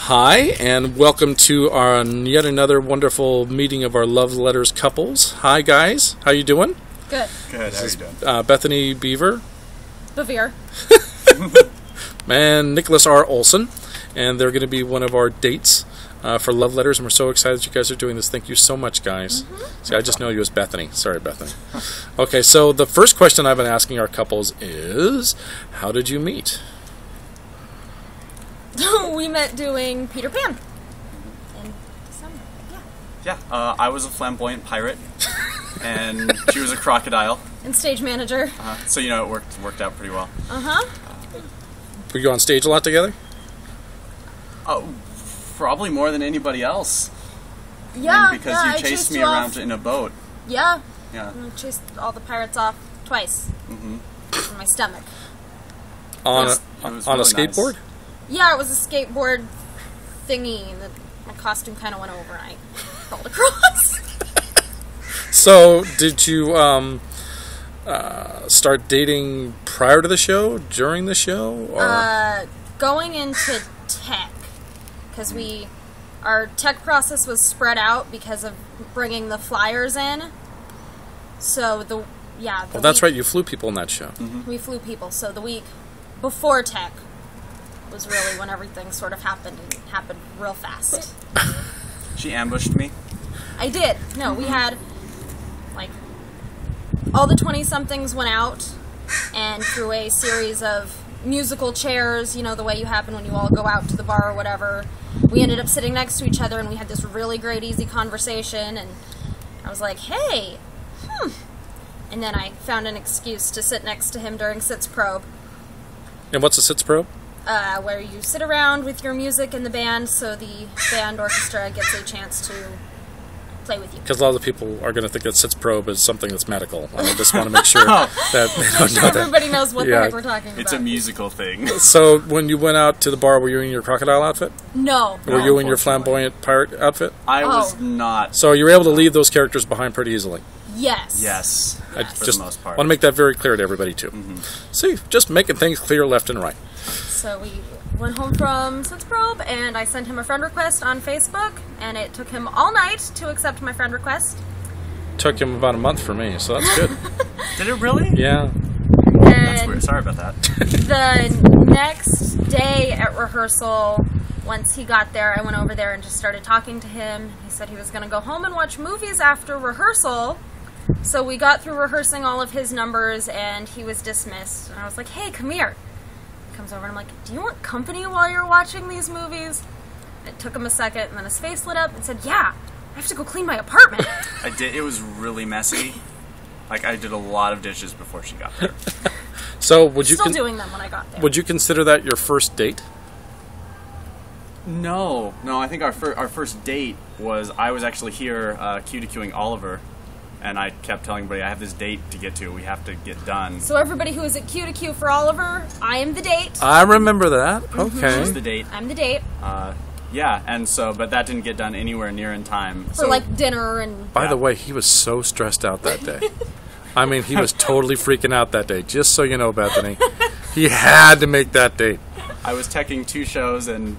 Hi, and welcome to our yet another wonderful meeting of our Love Letters couples. Hi, guys. How you doing? Good. Good. How are you doing? Bethany Bevier Bevier. and Niclas R. Olson, and they're going to be one of our dates for Love Letters, and we're so excited you guys are doing this. Thank you so much, guys. See, I just know you as Bethany. Sorry, Bethany. Okay, so the first question I've been asking our couples is, how did you meet? We met doing Peter Pan in December. Yeah. I was a flamboyant pirate, and she was a crocodile. And stage manager. So it worked out pretty well. Were you on stage a lot together? Probably more than anybody else. Yeah. Because I you chased me around in a boat. Yeah. Yeah. And I chased all the pirates off twice. In my stomach. On It a was really skateboard? nice. Yeah, it was a skateboard thingy that my costume kind of went over and I rolled across. So, did you start dating prior to the show, during the show, or Going into tech, because our tech process was spread out because of bringing the flyers in. So well, that's right. You flew people in that show. We flew people. So the week before tech was really when everything sort of happened, and it happened real fast. She ambushed me. I did. No, we had, all the 20-somethings went out, and through a series of musical chairs, the way you happen when you all go out to the bar or whatever, we ended up sitting next to each other, and we had this really great, easy conversation, and I was like, hey, and then I found an excuse to sit next to him during Sitz Probe. And what's a Sitz Probe? Where you sit around with your music in the band, so the band orchestra gets a chance to play with you. Because a lot of the people are going to think that Sitz Probe is something that's medical. I just want to make sure that they don't know that. Everybody knows what the heck we're talking about. It's a musical thing. So, when you went out to the bar, were you in your crocodile outfit? No. Were you in your flamboyant pirate outfit? I was not. So, you were able to leave those characters behind pretty easily? Yes. Yes. I For just the most part. want to make that very clear to everybody, too. See, just making things clear left and right. So we went home from Sitz Probe, and I sent him a friend request on Facebook, and it took him all night to accept my friend request. Took him about a month for me, so that's good. Did it really? Yeah. That's weird. And Sorry about that. the next day at rehearsal, once he got there, I went over there and just started talking to him. He said he was going to go home and watch movies after rehearsal. So we got through rehearsing all of his numbers, and he was dismissed. And I was like, hey, come here. He comes over, and I'm like, do you want company while you're watching these movies? It took him a second, and then his face lit up and said, yeah, I have to go clean my apartment. I did. It was really messy. I did a lot of dishes before she got there. So, would you Still doing them when I got there. would you consider that your first date? No, I think our first date was I was actually here Q2Qing Oliver, and I kept telling everybody I have this date to get to. We have to get done. So everybody who is at Q2Q for Oliver, I am the date. I remember that. Okay. She's the date. I'm the date. Yeah, and so, but that didn't get done anywhere near in time. For dinner and... By the way, he was so stressed out that day. I mean, he was totally freaking out that day, just so you know, Bethany. He had to make that date. I was teching 2 shows and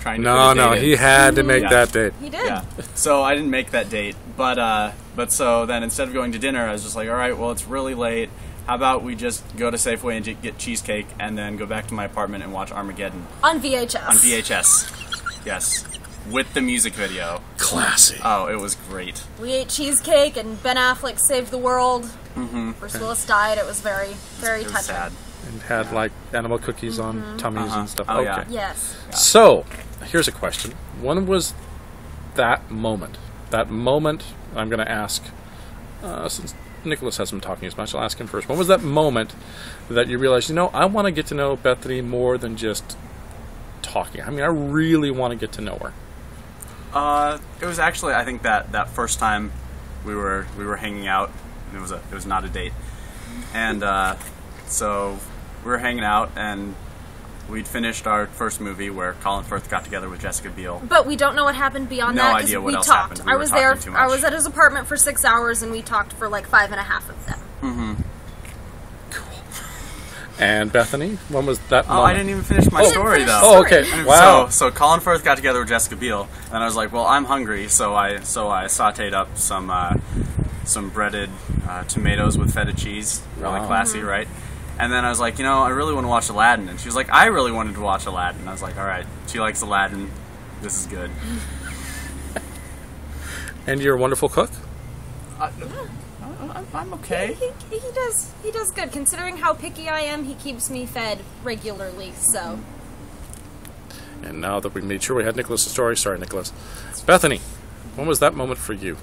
trying to No, he had to make that date. He did. Yeah. So I didn't make that date, but so then instead of going to dinner, I was just like, all right, well, it's really late. How about we just go to Safeway and get cheesecake and then go back to my apartment and watch Armageddon On VHS. on VHS. Yes, with the music video. Classy. Oh, it was great. We ate cheesecake and Ben Affleck saved the world. Bruce Willis died. It was very, very It was touching. sad. And had, animal cookies on tummies and stuff. Oh, okay. yeah. Yes. So, here's a question. When was that moment? That moment, I'm going to ask, since Niclas hasn't been talking as much, I'll ask him first. When was that moment that you realized, I want to get to know Bethany more than just talking? I mean, I really want to get to know her. It was actually, I think that first time we were hanging out. It was not a date, and so we were hanging out, and we'd finished our first movie where Colin Firth got together with Jessica Biel. But we don't know what happened beyond that because we talked. We I was there. I was at his apartment for 6 hours, and we talked for 5.5 of them. Cool. And Bethany, when was that Oh, moment? I didn't even finish my story, though. Oh, okay. Wow. So Colin Firth got together with Jessica Biel, and I was like, well, I'm hungry, so I sautéed up some breaded tomatoes with feta cheese, really classy, right? And then I was like, I really want to watch Aladdin, and she was like, I really wanted to watch Aladdin. I was like, all right, she likes Aladdin, this is good. And you're a wonderful cook? I'm okay. He does good. Considering how picky I am, he keeps me fed regularly, so. And now that we made sure we had Nicholas' story, sorry, Nicholas. Bethany, when was that moment for you?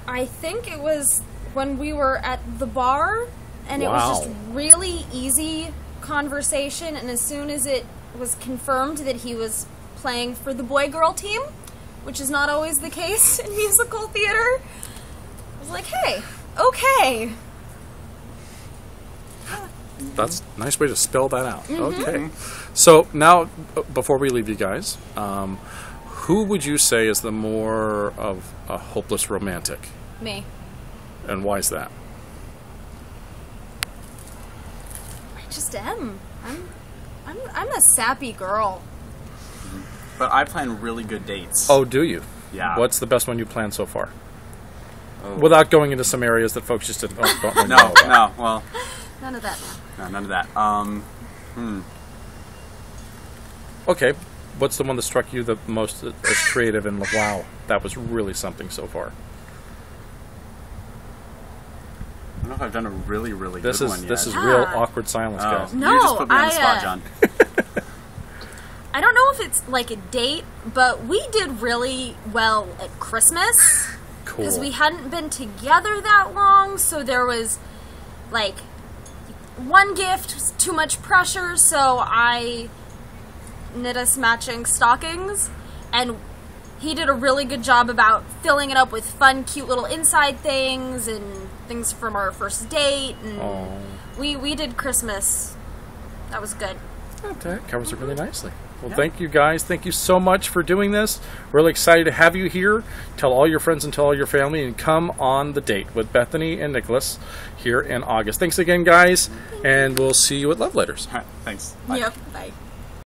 I think it was when we were at the bar, and it was just really easy conversation, and as soon as it was confirmed that he was playing for the boy-girl team, which is not always the case in musical theater, I was like, hey, okay. That's a nice way to spell that out. Okay. So now, before we leave you guys, who would you say is the more of a hopeless romantic? Me. And why is that? I just am. I'm a sappy girl. But I plan really good dates. Oh, do you? Yeah. What's the best one you planned so far? Without going into some areas that folks just didn't. Don't No, well. None of that now. No, none of that. Okay. What's the one that struck you the most as creative and wow, that was really something so far? I don't know if I've done a really, really good one yet. This is real awkward silence, guys. No, you just put me on the spot, John. I don't know if it's like a date, but we did really well at Christmas. Cool. Because we hadn't been together that long, so there was, like, one gift was too much pressure, so I knit us matching stockings, and he did a really good job about filling it up with fun, cute little inside things, and things from our first date, and we did Christmas. That was good. That covers it really nicely. Well, thank you guys. Thank you so much for doing this. Really excited to have you here. Tell all your friends and tell all your family, and come on the date with Bethany and Nicholas here in August. Thanks again, guys, and we'll see you at Love Letters. All right, thanks. Bye. Yep. Bye.